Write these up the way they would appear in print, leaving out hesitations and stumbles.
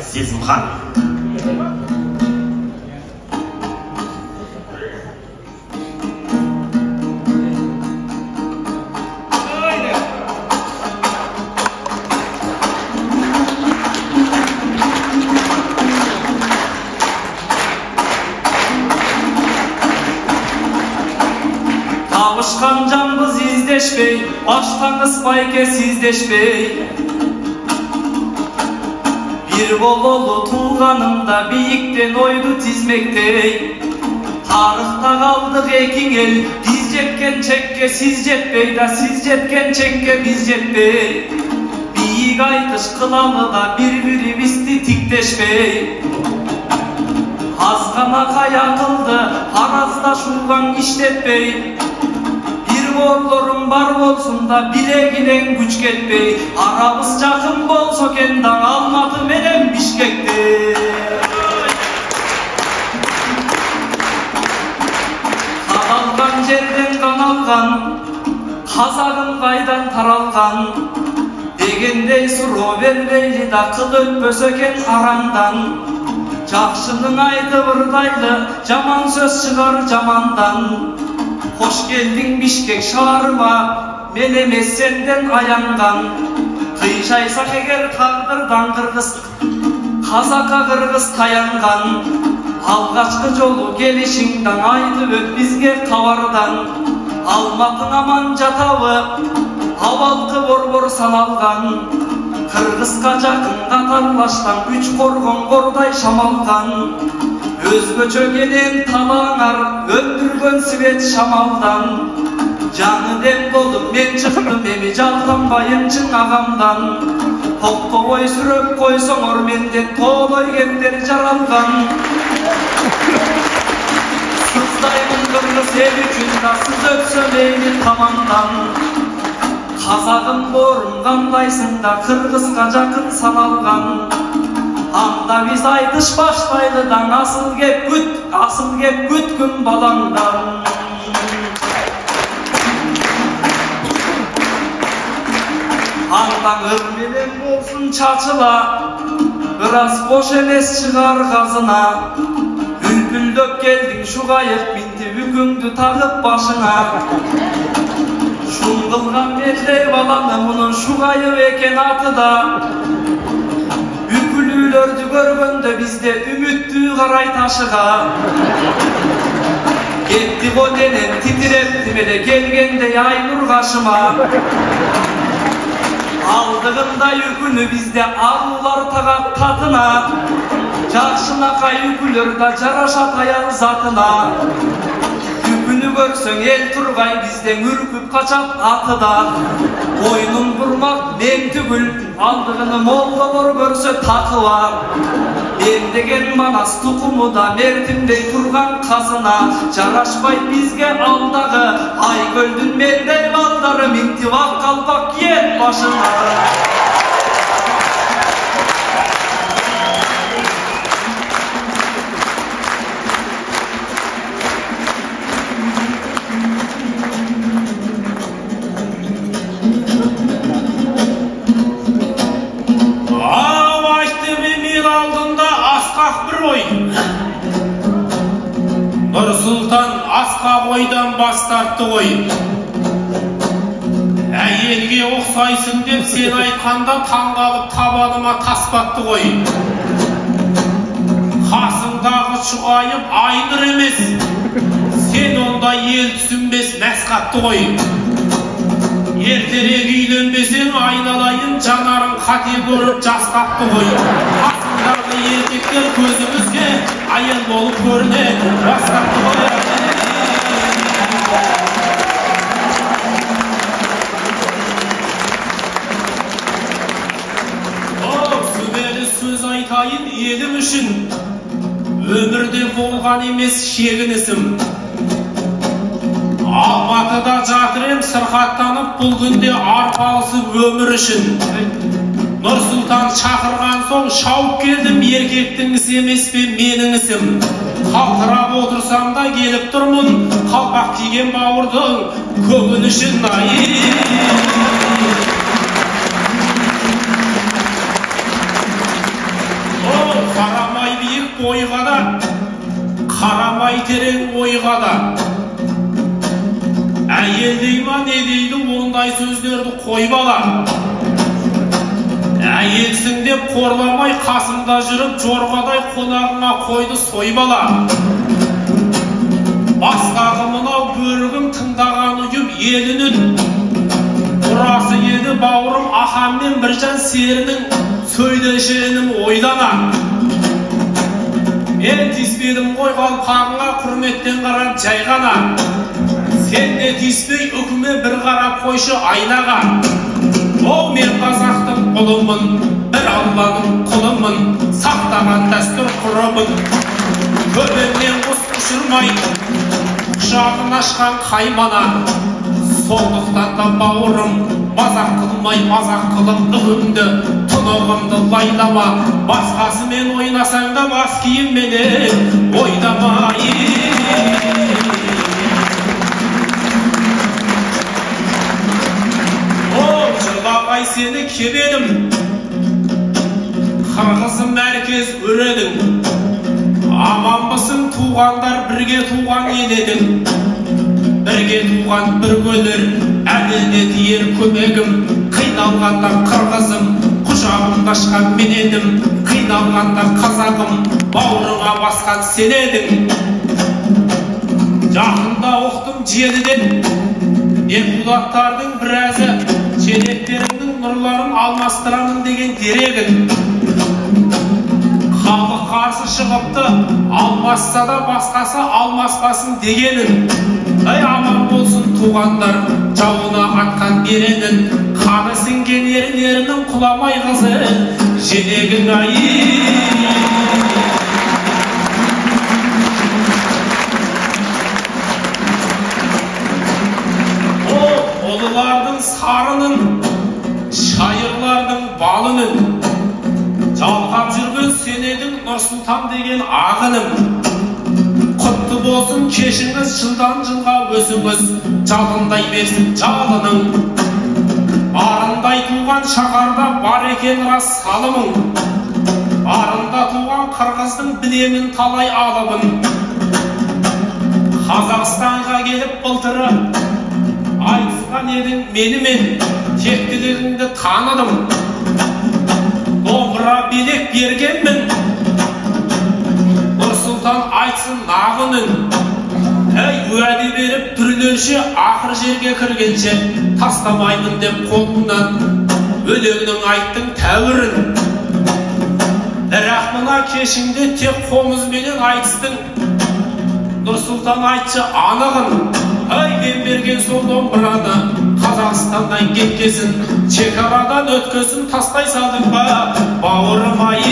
Сезімхан. Tavışkan canbız izdeşbey, baştan ıspayke sizdeşbey. Bir bololu tuğanımda biyikten oydu tizmektey. Tarıhta kaldık ekin el, biz jetken çekke siz jetbey da siz jetken çekke biz jetbey. Biyik aytış kılalı da birbirimizni tikdeşbey. Azgana kaya kıldı, harazda şulgan işletbey. Bollarım bar bolsun da bileginen güç ketpey. Arabız jakın bolso kendan Almatı menen Bişkekte. Kadalgan жерден kanalgan, Kazagın kaydan taralgan. Degендей суроо бербейли да кыл өтпөсө экен арандан. Жакшынын айты ырдайлы, жаман сөз чыгар жамандан. Hoş geldin Bişkek şaharıma, men emes senden ayangan. Kıyşaysak eger tağdırdan Kırgız, Kazaka Kırgız tayangan. Algaçkı jolu gelişiңden aytıp öt bizge kavardan. Almatın aman jatabı, avalkı borbor sanalgan. Kırgızka jakın katarlaştan, üç korgon korday şamalgan. Özgöçö kenen talаңар, öldürgön sibet şamaldan. Canı dem bolup men çıktım emi жалганбайым чын аgamdan. Токтобой сүрөп койсоңор менден тоолой кемдер жаралган. Сыздаймын кыргыз эл үчүн да сыз өтсө мейли тамамдан. Казагым борум кандайсың да кыргызга жакын саналган. Анда biz айтыш баштайлыдан асыл кеп күткүн балаңдан. Андаң ыр менен болсун чачыла, ырас бош эмес чыгар казына. Үлпүлдөп келдиң шугайып минти үкүңдү тагып башыңа. Шун кылган мелдей баланы мунун шугайып экен аты да. Üpülülördü görgöndө bizde ümittүү карай ташыга. Кетти го денем титирепти меле келгенде айнур кашыма. Алдыгында үкүнү bizde арулар тагат татына. Жакшынакай үкүлөр да жарашат аял затына. Үкүнү көрсөң эл тургай бизден үркүп качат атыда. Oyunun vurmak men tügül, aldığını mollalor görse takıva. Ben degen manas tukumu da mertimdey turgan kazına. Jaraşpay bizge aldağı, ay göldün mendey baldarım intivak kalpak yer başına. Nursultan asqa boydan bas tarttı koy. Әйелге оқсайсың деп сен айтқанда таңғалып табаныма тас батты ғой. Қасыңдағы шұғайып айныр емес, сен онда ел түсінбес мәс қатты ғой. Ертерек үйленбесең айналайын жанарың қате көріп жас қапты ғой. Қасыңдағы еркектер көзімізге аял болып көріне бастапты ғой. Söz айтайын елім үшін, өмірде болған емес шегінісім. Алматыда жатырем сырқаттанып бұл күнде арпалысып өмір үшін. Нұрсұлтан шақырған соң шауып келдім, еркектің ісі емес пе менің ісім. Қалтырап отырсам да келіп тұрмын, қалпақ киген бауырдың көңіл үшін. biik boyға да, қарамай терең ойға да. Әйел дейма не дейді ондай сөздерді қой бала. Әйелсің деп қорламай қасымда жүріп жорғадай қонағыңа қойды сой бала. Басқағы мынау бөрігім тыңдаған ұйып елінің. Ұрасы еді бауырым ахам мен біржан серінің сөйлешенім ойдана. Мен тиспедім ғой қалпағыңа құрметтен қарап жай ғана. Сен де тиспей үкіме бір қарап қойшы айнаға. О, мен қазақтың ұлымын, бір алланың құлымын, сақтаған дәстүр құрымын. Көбемнен құс ұшырмай, құшағын ашқан қаймана. Сондықтан да бауырым, мазақ қылмай, мазақ қылып үгімді, тұнығымды лайлама. Басқасымен ойнасаң да бас киімменен ойнамай. Жылағай сені кебедім, қырғызым әркез өредің. Аманбысың туғандар бірге туған еледің. Бірге туған бір көлір, әліне тиер көмегім. Қиналғанда қырғызым, құшағымды ашқан мен едім. Қиналғанда қазағым, бауырыңа басқан сен едің. Жақында оқтым желіден, депутаттардың біразы жедектеріңнің нұрларын алмастырамын деген дерегін. Халық қарсы шығыпты, алмасса да басқасы алмаспасын дегенін. Ай аман болсын туғандар, жауына атқан беренін. Қаны сіңген ерінерінің құламай қызы, жедегің ай. Олылардың сарының, шайырлардың балының, жалғап жүрген сенедің Нұрсұлтан деген ағының. Құтты болсын кешіңіз, жылдан жылға өсіңіз, жалындай берсін жалының. Арындай туған шаһарда бар екен рас салымың. Арында туған қырғыздың білемін талай алыбын. Қазақстанға келіп былтыры айтысқан едің менімен, тектілігіңді таныдым. Домбыра билек бергенмін, Нұрсұлтан айтсын нағының. Әй уәде беріп түрлерше ақыр жерге кіргенше, тастамаймын деп қолыңнан өлеңнің айттың тәуірін. Бірақ мына кешіңде тек қомызбенен айтыстың. Нұрсұлтан айтшы анығын. Ай мен берген сол домбыраны Қазақстаннан кеткесін, шекарадан өткесін тастай салдың ба бауырым ай.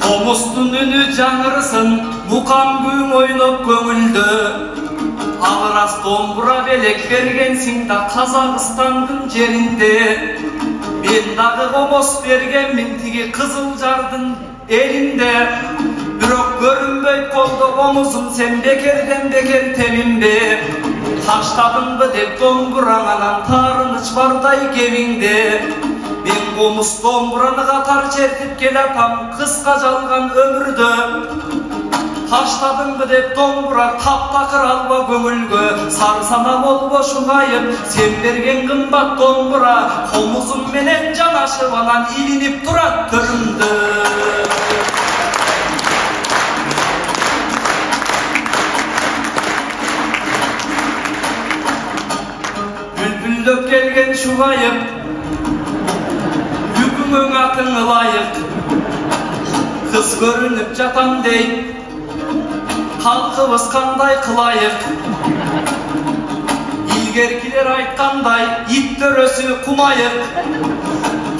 Қомыстың үні жаңырсын, мұқан күйің ойнап көңілді. Ағырас домбыра белек бергенсің да Қазақстандың жерінде. Мен дағы қомос бергенмін тіге қызыл жардың елінде. Бирок көрінбей қолды қомызым сен бекерден бекер темінбе. Таштадың деп домбыраңанан тарыныш бардай кебіңде. Мен қомыс домбыраны қатар чертіп келатам қысқа жалған өмірді. Таштадың деп домбыра тап-тақыр алба көңілгі. Сарсана болба шұғайып, сен берген қымбат домбыра. Қомызым менен жанашып анан илініп тұрат түрімді. Бүлбүлдеп келген шұғайып, үкімің атың лайық. Қыз көрініп жатам дейт, халқыбыз қандай қылайық. Илгеркилер айтқандай ит төрөсү кумайық.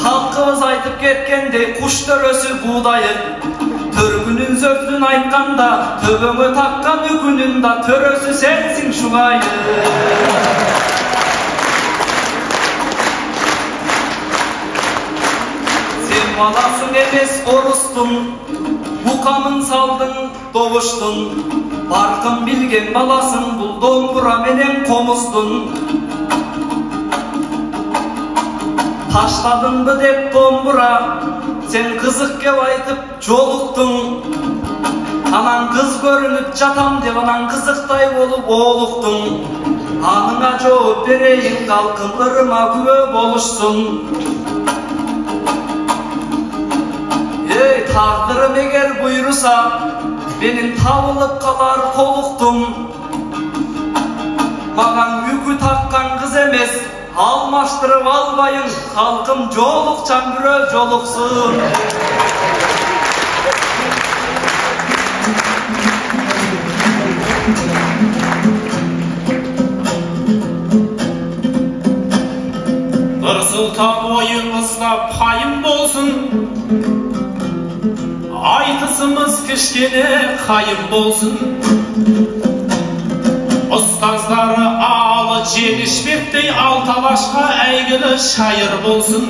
Халқыбыз айтып кеткендей құш төрөсү буудайық. Төргүнүн сөзүн айтқанда төбөңө таккан үкүнүн да төрөсү сенсиң шугайық. Сен баласың эмес орустун, Қамын салдың, добуштun, барқын билген баласын, бұл домбыра менен қомыздың. Таштадың деп домбыра, сен қызық кеп айтып жолуқтың. Анан қыз көрініп жатам деп, анан қызықтай болып олуқтың. Аныңа жооп берейін, қалқылырыма күбө болушсун. Ey taqdırım eğer buyursa, benim tavılıp kalar toluqtum. Mağan yükü takkan kız emes, almaştırıp albayın, halkım joluqçan bürö joluqsun. Nursultan oyunuzda payım bolsun, aytısımız kişkene kayım bolsun. Ustazları ağlı jelişmektey altalaşka әйгілі şair bolsun.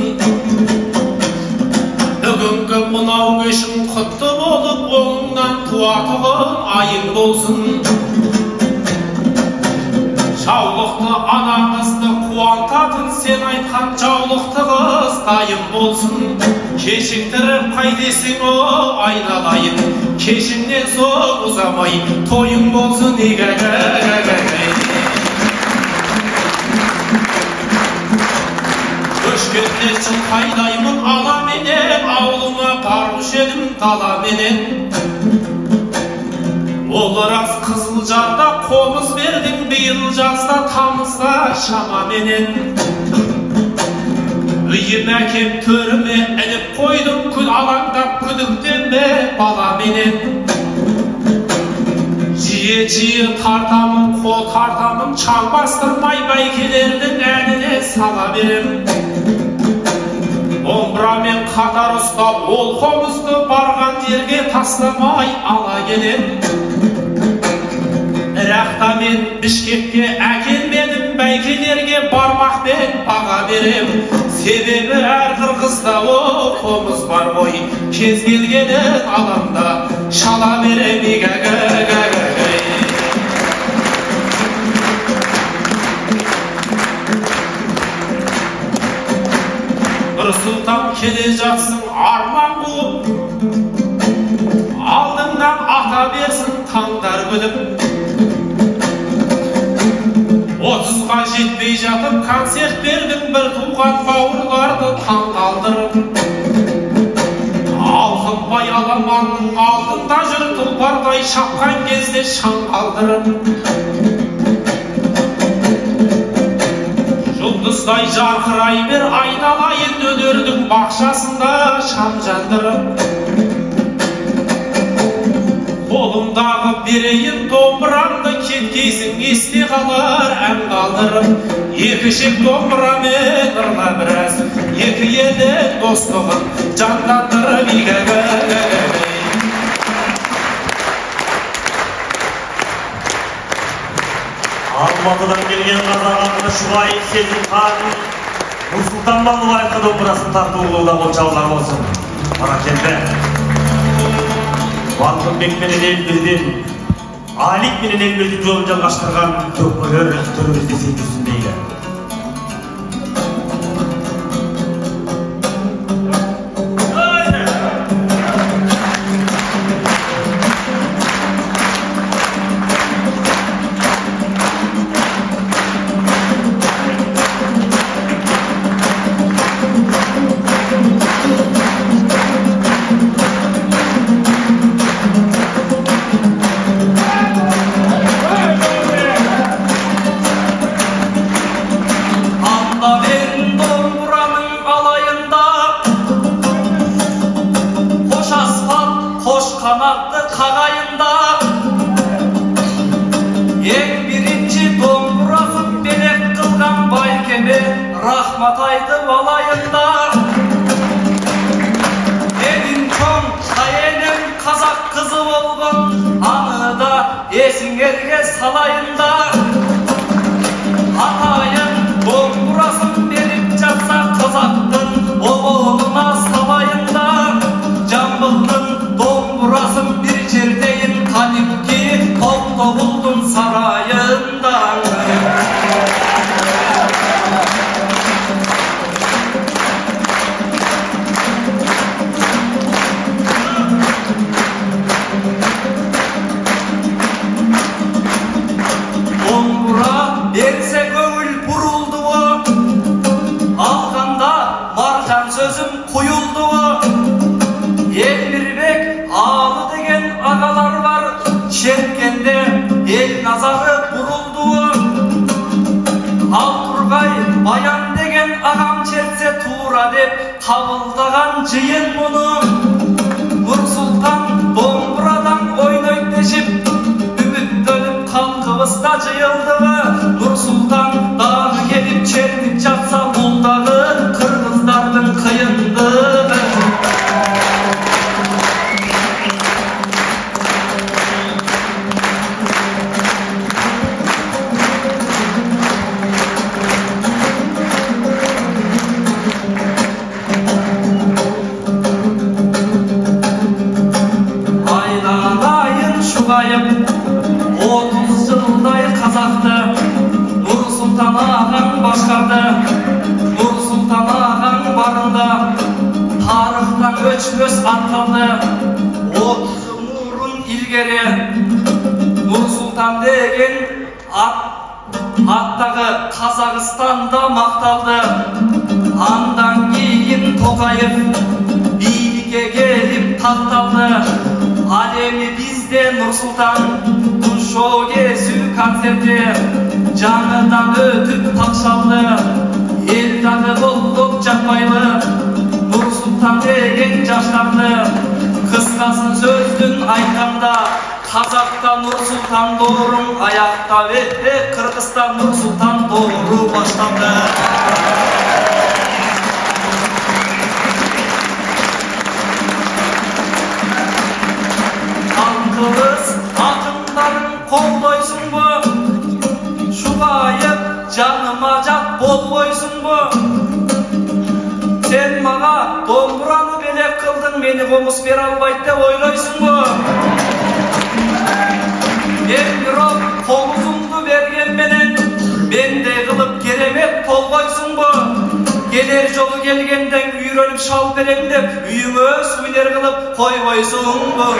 Бүгінгі мынау кешің құтты болып, оңынан туатығын айың болсын. Жаулықты анаңызды қуантатын, сен айтқан жаулықты қыз дайым болсын. Кешіктіріп қайдесің о айналайын, кешіңнен соң ұзамай тойың болсын. Көшкенде шын қайдаймын ала менен, ауылыма барушы едім дала менен. Ол рас Қызылжарда қомыз бердің, биыл жазда тамызда шама менен. Үйім әкем төріме іліп қойдым, күн алаңдап күдіктенбе бала менен. Жиі тартамын, қол тартамын, чаң бастырмай бәйкелердің әніне сала берем. Домбырамен қатар ұстап, ол қомызды барған жерге тастамай ала келем. Бірақта мен Бішкекке әкелмедім, бәйкелерге бармақпен баға берем. Себебі әр қырғызда о қомыз бар ғой, кез келгені аламда шала берем. Нұрсұлтан келе жатсың арман қуып, алдыңнан ата берсін таңдар күліп. 30-ға жетпей жатып концерт бердің, бір туған бауырларды таң қалдырып. Алқынбай аламанның алдында жүр, тұлпардай шапқан кезде шаң қалдырып. Жұлдыздай жарқырай бер, айналайын өнердің бақшасында шам жандырып. Қолымдағы берейін домбырамды, кеткейсің есте қалар ән қалдырып. Екі шек домбырамен ырла біраз, екі елдің достығын жандандырып. Алматыдан келген қазағанды Шұғай Сезімхан Нұрсұлтан Балыбаевқа домбырасын тартуылуда қолшаулар болсын. Баракелді. Балқынбек менен Елберден, Алик менен Елберден жолын жалғаштырған төкпелер төрімізде секілсін дейді. Rahmataydı balayında, elin çoğun sayenin kazak kızı olgun, anıda esingerge salayında. Atayın domburasın berip жатса kızaktın, oğluna salayında. Jambılдың домбырасын Foto buldum sarayından. Dombura berse göğül buruldu o, alganda marjan sözüm kuyuldu o. Elmirbek ağlı degen ağalar var, şerkende el nazarı buruldu o. Alturgay bayan degen ağam çetse tuğra dep kabıldagan jıyın bunu. Nursultan domburadan oynoyt deşip ümittönüp kalkıbısta jıyıldı. Nursultan dağı gelip çertip çatsa buldağı kırgızdardın kıyındı. Aylanayın şugayıp 30 yılday kazaktı. Nursultan ağam başkardı. Nursultan ağam barında tarıhtan öçmös atıldı. 30 nurun ilgeri Nursultan degen attagı Kazakıstan'da maktaldı. Andan keyin Tokayev birlikte gelip tattaldı. Alemi bizde Nursultan Tuşo gezü konserti canından ötüp takşaldı. Eldadı bolup çakmaylı Nursultan degen yaşlandı. Kıskasın sözdün aytanda Kazak'ta Nursultan doğrum ayakta ve Kırgızstan Nursultan doğru başlandı. Halkımız akınların koldoysun bu, şugayıp canıma jat bolboysun bu. Sen maga domburаны belek kıldın, meni komus bere albayt dep oyloysun bu. Bирок komuzumdu bergen menen bende kılıp keremet tolboysun bu. Gelir jolu gelgenden үйрөнүp şal berem dep үйүңө suyner kılıp koyboysun bu.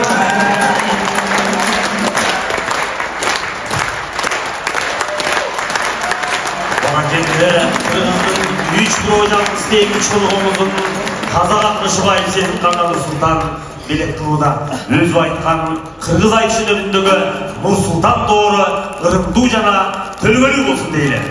Kendilere büyük bir hocam isteyip çoluğumuzun Kazak atlı şugayı senin kanalı Sultan bilip turuda özü aytkan Kırgız ayçın önündeki Nursultan doğru ırımduu jana tölgölük olsun deyle.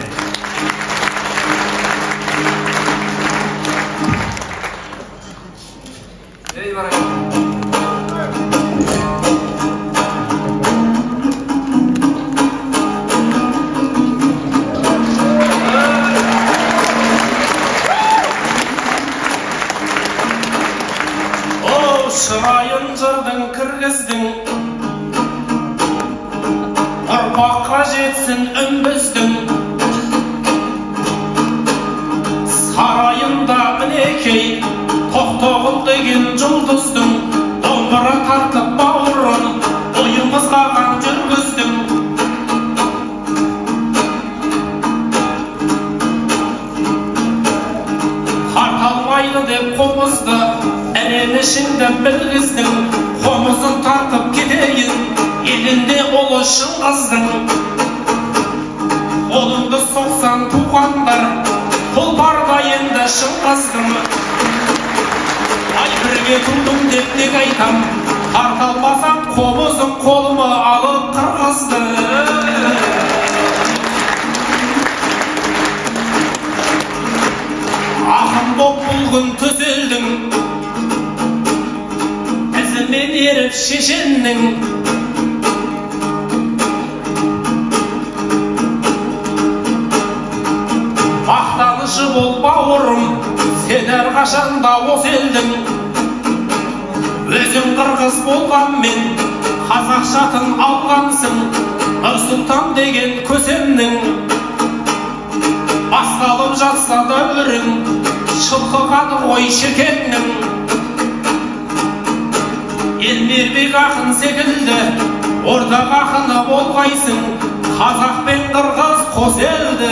Şırayın jırдың kırgızdың Urpakka jetsin ümbüzdың Sarayında minekey Toktogul degen julduzdың Dombura tartıp bauırın Oyumuzga kan жүрgüzdің Hartalmaylı dep komuzdu Erenişinden bilgizdin Komuzun tartıp gideyin Elinde oluşun kızdın Olundu soksan tuğanlar Kul bardayında şın kızdın Ay birge tuldum deptik aytam Tartalmasam komuzun kolumu alıp kırgızdı Akın bop bulgun tüzüldün Men erip şişinnin Maqtalışı bol baurum Sener kaşanda os eldim Özün kırgız bolgan men Kazak şatın algansın Nursultan degen kösemnin Bastalıp jatsa da ürün Şılkıgan oy şirkennin Elmirbek akın sekildi Orta ақыны болғайсың, қазақ пен қырғыз қос елді.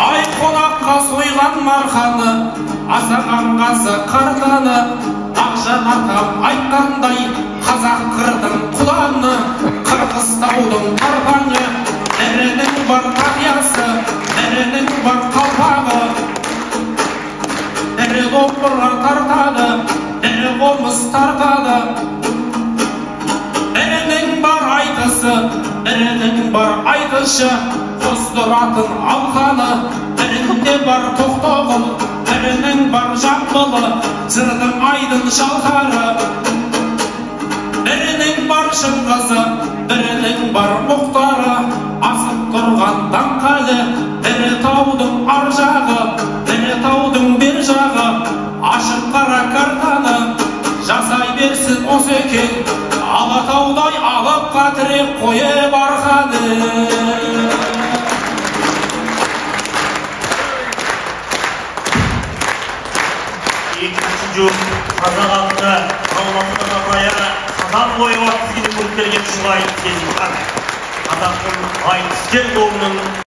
Ай қонаққа сойған марқаны, асаған қасы қартаны, ақжан атам айтқандай, қазақ қырдың құланы, Қырғызтаудың тарпаңы, бірінің бар тақиясы, бірінің бар қалпағы, бірі домбыра тартады, бірі қомыс тартады, бірінің бар айтысы, бірінің бар айтышы, қоздыратын алқаны, бірінде бар тоқтоғыл, бірінің бар жамбылы, жырдың айдын шалқары, бірінің бар шыңғысы, бірінің бар мұқтары, асып тұрған даңқалы, бірі таудың ар жағы, бірі таудың бер жағы, ашық қара картаны жасай берсін осы екен, Алатаудай алыпқа тіреп қойып арқаны. Екінші жүк қазақ атты Алматыдан арнайы қазақ бойы уақытын көріп келген Шұғайып Сезімхан қазақтың айтыскер қауымының